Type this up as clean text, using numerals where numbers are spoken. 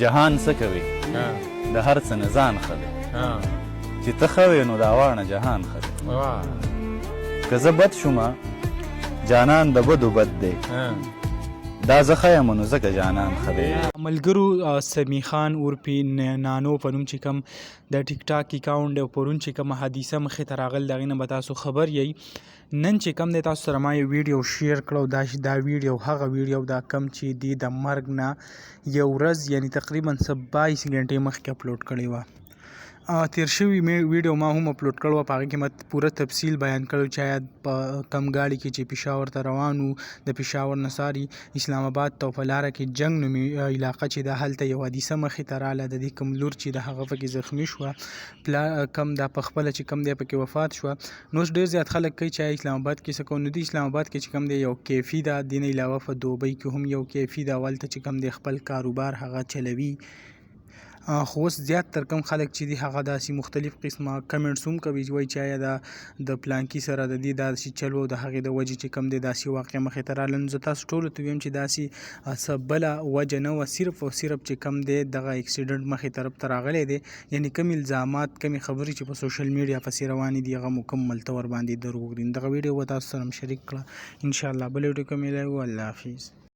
جهان څه کوي د هر څه نه ځان ښه دی چې ته ښه وې نو دا واړه جهان ښه دی که زه بد شومه جانان د بدو بد دی دا زه ښه یم نو ځکه جانان ښه دی. ملګرو سمیع خان اورپي نانو په نوم چې کوم د ټیک ټاک اکاونټ دی او پرون چې کومه حادثه مخې ته راغل د هغې نه به تاسو خبر یئ. نن چې کوم دی تاسو سره ما یو ویډیو شیر کړو دا ویډیو هغه ویډیو دا کم چې دی د مرګ نه یو ورځ یعنی تقریبا 22 غنټې مخکې اپلوډ کړې وه. تیر شوي ویډیو ما هم اپلوډ کړو په هغې کې ما پوره تفصیل بیان کړو چې آیا په کم ګاډي کې چې پېښور ته روان وو د پېښور نه ساري اسلام آباد ته په لاره کې جنګ نومي علاقه چې ده هلته یو حادثه مخې ته راغله د دې کوم لور چې د هغه پکې زخمي شوه کم دا په خپله چې کم دی پکې وفات شوه. نو اوس ډېر زیات خلک کوي چې اسلام آباد کې څه کوو نو د اسلام آباد کې چې کم دی یو کیفي ده دې نه علاوه په دوبۍ کې هم یو کیفي ده هلته چې کم دی خپل کاروبار هغه چلوي. خو اوس زیات تر کم خلک چې دي هغه داسې مختلف قسمه کمنټس هم کوي چې وایي چې آیا د پلانکي سره د دې داسې چل و د هغې د وجې چې کم دی داسې واقع مخې ته راغله. نو زه تاسو ټولو ته ویم چې داسې څه بله وجه نه وه صرف او صرف چې کم دی دغه اکسیډنټ مخې طرف ته راغلی دی یعنې کوم الزامات کمې خبرې چې په سوشل میډیا پسې روانې دي هغه مکمل طور باندې دروغ دي. دغه ویډیو به تاسو سره هم شریک کړه انشاءالله. بل ویډیو کې ملایو. الله حافظ.